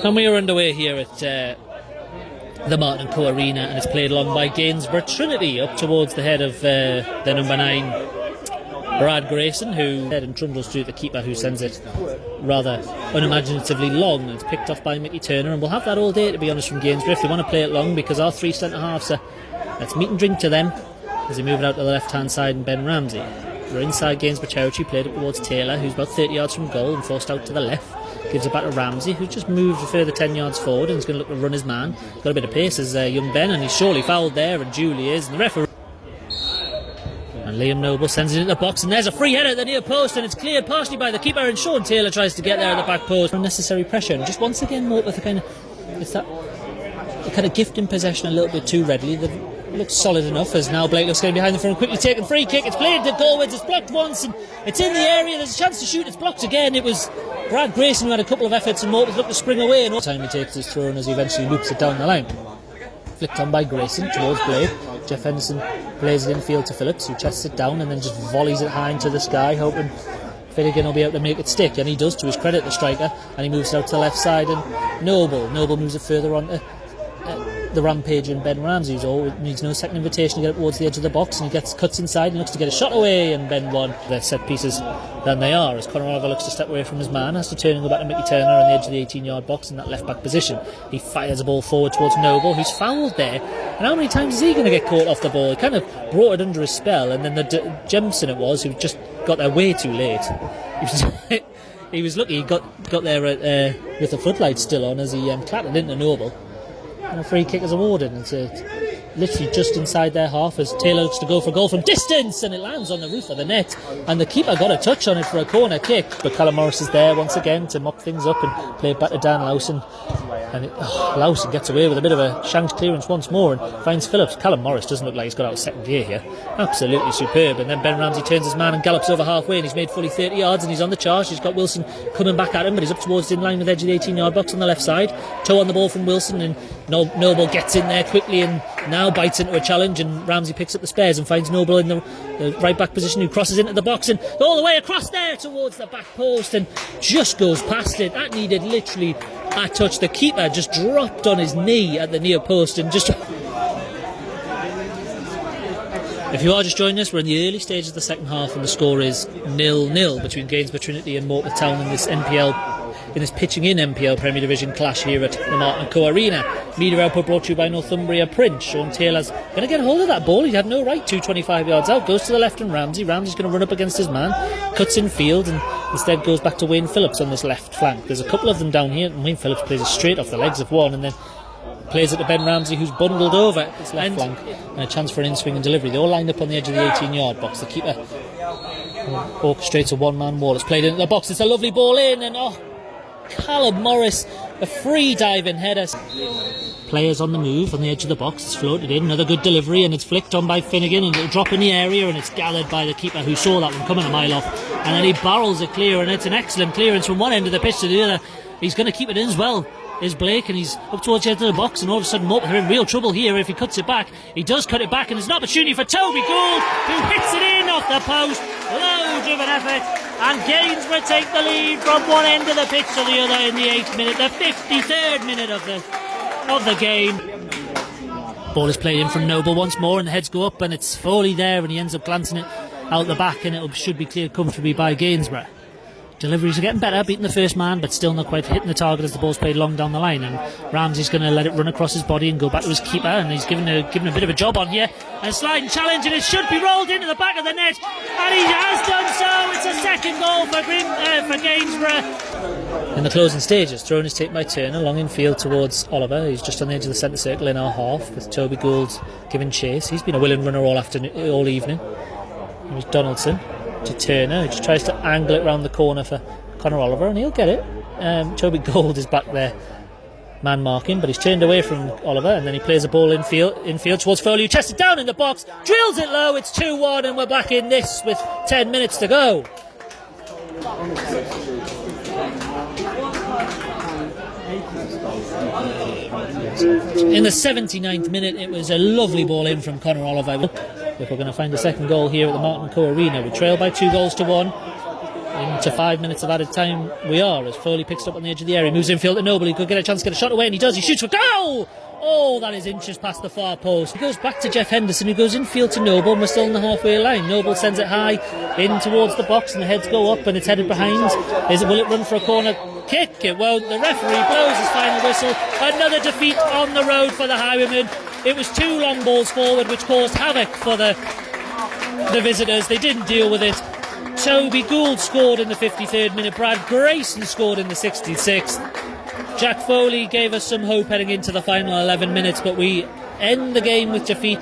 And we are underway here at the Martin & Co Arena, and it's played along by Gainsborough Trinity up towards the head of the number 9 Grayson, who head and trundles through the keeper, who sends it rather unimaginatively long, and it's picked off by Mickey Turner. And we'll have that all day, to be honest, from Gainsborough if they want to play it long, because our 3 centre halves are, let's meet and drink to them as they move it out to the left hand side. And Ben Ramsey, we're inside Gainsborough territory, played it towards Taylor, who's about 30 yards from goal and forced out to the left. Gives it back to Ramsey, who just moved a further 10 yards forward and is going to look to run his man. Got a bit of pace as young Ben, and he's surely fouled there, and Julie is, and the referee. And Liam Noble sends it into the box, and there's a free header at the near post, and it's cleared partially by the keeper, and Sean Taylor tries to get there at the back post. Unnecessary pressure, and just once again Morpeth it's that kind of gift in possession a little bit too readily. It looks solid enough as now Blake looks going behind the front, quickly taken free kick, it's played to goalwards, it's blocked once and it's in the area, there's a chance to shoot, it's blocked again. It was Brad Grayson who had a couple of efforts, and Morpeth looked to spring away, and all the time he takes his throw, and as he eventually loops it down the line. Flicked on by Grayson towards Blake. Jeff Henderson plays it infield to Phillips, who chests it down and then just volleys it high into the sky, hoping Finnegan will be able to make it stick, and he does, to his credit, the striker, and he moves it out to the left side, and Noble moves it further on to the rampage, and Ben Ramsey needs no second invitation to get it towards the edge of the box, and he cuts inside and looks to get a shot away, and Ben won their set pieces than they are, as Conor Oliver looks to step away from his man, has to turn and go back to Mickey Turner on the edge of the 18-yard box in that left back position. He fires a ball forward towards Noble, who's fouled there, and how many times is he going to get caught off the ball? He kind of brought it under his spell, and then Jemson it was, who just got there way too late. He was lucky he got there with the floodlights still on as he clattered into Noble. And a free kick is awarded, and it's literally just inside their half as Taylor looks to go for a goal from distance, and it lands on the roof of the net, and the keeper got a touch on it for a corner kick, but Callum Morris is there once again to mop things up and play it back to Dan Lowson, and Lowson gets away with a bit of a shanked clearance once more and finds Phillips. Callum Morris doesn't look like he's got out of second gear here, absolutely superb. And then Ben Ramsey turns his man and gallops over halfway, and he's made fully 30 yards, and he's on the charge. He's got Wilson coming back at him, but he's up towards the in-line with the edge of the 18-yard box on the left side. Toe on the ball from Wilson, and Noble gets in there quickly and now bites into a challenge, and Ramsey picks up the spares and finds Noble in the right back position, who crosses into the box and all the way across there towards the back post and just goes past it. That needed literally a touch. The keeper just dropped on his knee at the near post and just... If you are just joining us, we're in the early stages of the second half, and the score is 0-0 between Gainsborough Trinity and Morpeth Town in this pitching in NPL Premier Division clash here at the Martin & Co Arena. Media output brought to you by Northumbria Print. Sean Taylor's going to get hold of that ball. He had no right to, 25 yards out, goes to the left, and Ramsey's going to run up against his man, cuts in field, and instead goes back to Wayne Phillips on this left flank. There's a couple of them down here, and Wayne Phillips plays it straight off the legs of one, and then plays it to Ben Ramsey, who's bundled over his left flank, and a chance for an in-swing and delivery. They all lined up on the edge of the 18-yard box. The keeper orchestrates a one-man wall. It's played into the box. It's a lovely ball in, and Callum Morris, a free diving header. Players on the move on the edge of the box. It's floated in, another good delivery, and it's flicked on by Finnegan, and it'll drop in the area, and it's gathered by the keeper, who saw that one coming a mile off, and then he barrels it clear, and it's an excellent clearance from one end of the pitch to the other. He's going to keep it in as well, is Blake, and he's up towards the edge of the box, and all of a sudden Morpeth are in real trouble here if he cuts it back. He does cut it back, and there's an opportunity for Toby Gould, who hits it in off the post. Loads of an effort, and Gainsborough take the lead from one end of the pitch to the other in the 8th minute, the 53rd minute of the game. Ball is played in from Noble once more, and the heads go up, and it's Foalle there, and he ends up glancing it out the back, and it should be cleared comfortably by Gainsborough. Deliveries are getting better, beating the first man, but still not quite hitting the target as the ball's played long down the line, and Ramsey's going to let it run across his body and go back to his keeper, and he's given a bit of a job on here, and a sliding challenge, and it should be rolled into the back of the net, and he has done so. It's a second goal for Gainsborough. In the closing stages, thrown is taken by Turner along in field towards Oliver, who's just on the edge of the centre circle in our half, with Toby Gould giving chase. He's been a willing runner all evening. Here's Donaldson to Turner, who just tries to angle it round the corner for Conor Oliver, and he'll get it. Toby Gould is back there man marking, but he's turned away from Oliver, and then he plays a ball infield towards Foalle, who chests it down in the box, drills it low. It's 2-1, and we're back in this with 10 minutes to go. In the 79th minute, it was a lovely ball in from Conor Oliver. If we're going to find a second goal here at the Martin & Co Arena, we trail by 2-1. into 5 minutes of added time we are, as Foalle picks it up on the edge of the area, moves infield to Noble. He could get a chance to get a shot away, and he does. He shoots for goal. Oh, that is inches past the far post. He goes back to Jeff Henderson, who goes infield to Noble, and we're still on the halfway line. Noble sends it high in towards the box, and the heads go up, and it's headed behind. Will it run for a corner kick? It won't. The referee blows his final whistle. Another defeat on the road for the Highwaymen. It was 2 long balls forward, which caused havoc for the visitors. They didn't deal with it. Toby Gould scored in the 53rd minute. Brad Grayson scored in the 66th. Jack Foalle gave us some hope heading into the final 11 minutes, but we end the game with defeat